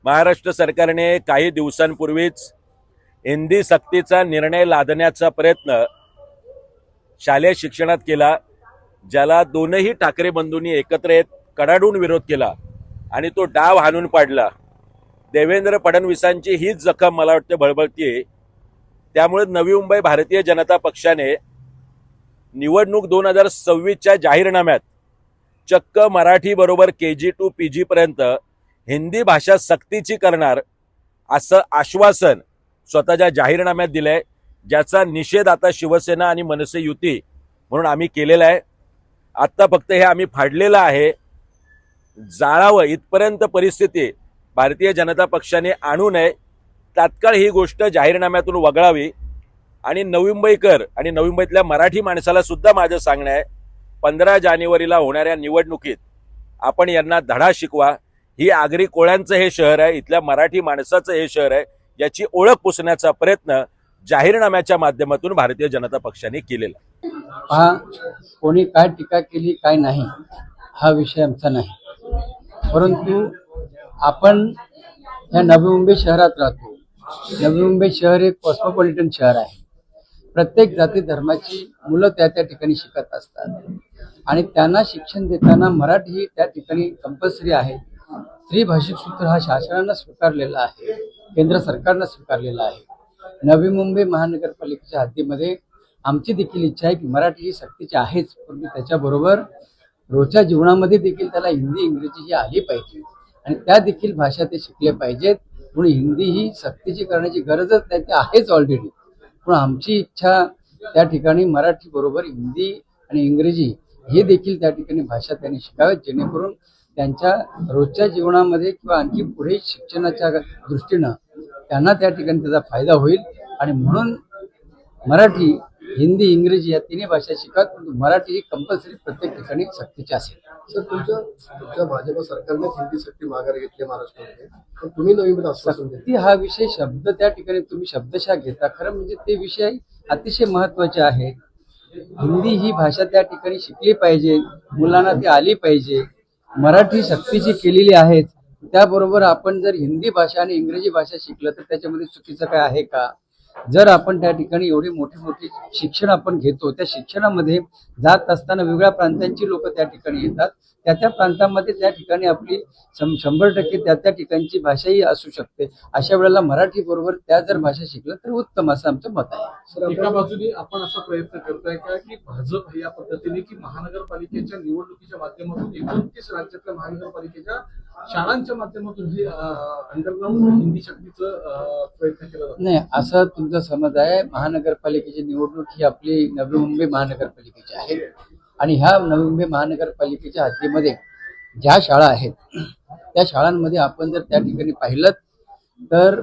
महाराष्ट्र सरकारने काही दिवसांपूर्वीच हिंदी सक्तीचा निर्णय लादण्याचा प्रयत्न शालेय शिक्षणात केला, ज्याला दोनही ठाकरे बंधूंनी एकत्र येत कडाडून विरोध केला आणि तो डाव हाणून पाडला। देवेंद्र फडणवीसांची हीच जखम मला वाटते बळबळतीये। त्यामुळे नवी मुंबई भारतीय जनता पक्षाने निवडणूक 2026च्या जाहीरनाम्यात चक्क मराठी बरोबर KG to PG पर्यंत हिंदी भाषा सक्तीची करणार असं आश्वासन स्वतःच्या जाहीरनाम्यात दिलंय, ज्याचा निषेध आता शिवसेना आणि मनसे युती म्हणून आम्ही केलेला आहे। आता फक्त हे आम्ही फाडलेलं आहे, जाळावं इथपर्यंत परिस्थिती भारतीय जनता पक्षाने आणू नये। तात्काळ ही गोष्ट जाहीरनाम्यातून वगळावी आणि नवी मुंबईकर आणि नवी मुंबईतल्या मराठी माणसाला सुद्धा माझं सांगणं आहे, 15 जानेवारीला होणाऱ्या निवडणुकीत आपण यांना धडा शिकवा। ही आगरी कोळ्यांचं हे शहर आहे, इथल्या मराठी माणसाचं हे शहर आहे, याची ओळख पुसण्याचा प्रयत्न जाहीरनाम्याच्या माध्यमातून भारतीय जनता पक्षाने केलेला। कोणी काय टीका केली काय नाही हा विषय आमचा नाही, परंतु आपण या नवी मुंबई शहरात राहतो। नवी मुंबई शहर एक कॉस्मोपॉलिटन शहर आहे। प्रत्येक जाती धर्माची मुलं त्या ठिकाणी शिकत असतात आणि त्यांना शिक्षण देताना मराठी ही त्या ठिकाणी कंपल्सरी आहे। त्रिभाषिक सूत्र हा शासनानं स्वीकारलेला आहे, केंद्र सरकारनं स्वीकारलेला आहे। नवी मुंबई महानगरपालिकेच्या हद्दीमध्ये आमची देखील इच्छा आहे की मराठी ही सक्तीची आहेच, परंतु त्याच्याबरोबर रोजच्या जीवनामध्ये देखील त्याला हिंदी इंग्रजी ही आली पाहिजे आणि त्या देखील भाषा ते शिकले पाहिजेत। म्हणून हिंदी ही सक्तीची करण्याची गरजच नाही, ते आहेच ऑलरेडी। पण आमची इच्छा त्या ठिकाणी मराठी बरोबर हिंदी आणि इंग्रजी हे देखील त्या ठिकाणी भाषा त्यांनी शिकाव्यात, जेणेकरून त्यांच्या रोजच्या जीवनामध्ये किंवा आणखी पुढे शिक्षणाच्या दृष्टीनं त्यांना त्या ठिकाणी त्याचा फायदा होईल। आणि म्हणून मराठी हिंदी इंग्रजी या तिन्ही भाषा शिकत, परंतु मराठी ही कंपल्सरी प्रत्येक ठिकाणी सक्तीची असेल। सर, तुमच्या भाजप सरकारने हिंदी सक्ती माघार घेतली महाराष्ट्रामध्ये, पण तुम्ही नवी सक्ती हा विषय शब्द त्या ठिकाणी तुम्ही शब्दशः घेता, खरं म्हणजे ते विषय अतिशय महत्वाचे आहेत। हिंदी ही भाषा त्या ठिकाणी शिकली पाहिजे, मुलांना ती आली पाहिजे। मराठी सक्तीची केलेली आहे, त्याबरोबर आपण जर हिंदी भाषा आणि इंग्रजी भाषा शिकलं तर त्याच्यामध्ये चुकीचं काय आहे का? जर आपण त्या ठिकाणी एवढी मोठी मोठी शिक्षण आपण घेतो, त्या शिक्षणामध्ये जात असताना वेगळ्या प्रांतांची लोक त्या ठिकाणी येतात, त्या प्रांतामध्ये त्या ठिकाणी आपली 100% त्या ठिकाणची भाषाही असू शकते। अशा वेळेला मराठी बरोबर त्या जर भाषा शिकलं तर उत्तम असं आमचं मत आहे। सर, एका बाजूने आपण असा प्रयत्न करताय का की भाजप या पद्धतीने की महानगरपालिकेच्या निवडणुकीच्या माध्यमातून 29 राज्यातल्या महानगरपालिकेच्या शाळांच्या माध्यमातून हे अंडरग्राऊंड हिंदी शक्तीचं प्रयत्न केला जातो? नाही, असं तुमचा समज आहे। महानगरपालिकेची निवडणूक ही आपली नवी मुंबई महानगरपालिकेची आहे आणि ह्या नवी मुंबई महानगरपालिकेच्या हद्दीमध्ये ज्या शाळा आहेत त्या शाळांमध्ये आपण जर त्या ठिकाणी पाहिलं तर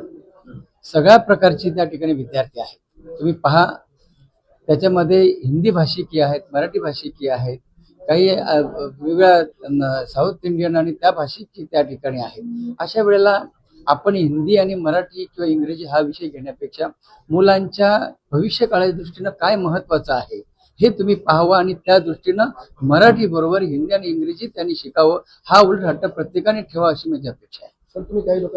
सगळ्या प्रकारचे त्या ठिकाणी विद्यार्थी आहेत। तुम्ही पहा, त्याच्यामध्ये हिंदी भाषिकी आहेत, मराठी भाषिकी आहेत, काही वेगळ्या साऊथ इंडियन आणि त्या भाषेची त्या ठिकाणी आहेत। अशा वेळेला आपण हिंदी आणि मराठी किंवा इंग्रजी हा विषय घेण्यापेक्षा मुलांच्या भविष्य काळाच्या दृष्टीनं काय महत्वाचं आहे हे तुम्ही पाहावं आणि त्या दृष्टीनं मराठी बरोबर हिंदी आणि इंग्रजी त्यांनी शिकावं, हा उलट हट्ट प्रत्येकाने ठेवा अशी माझी अपेक्षा आहे। सर, तुम्ही काही लोक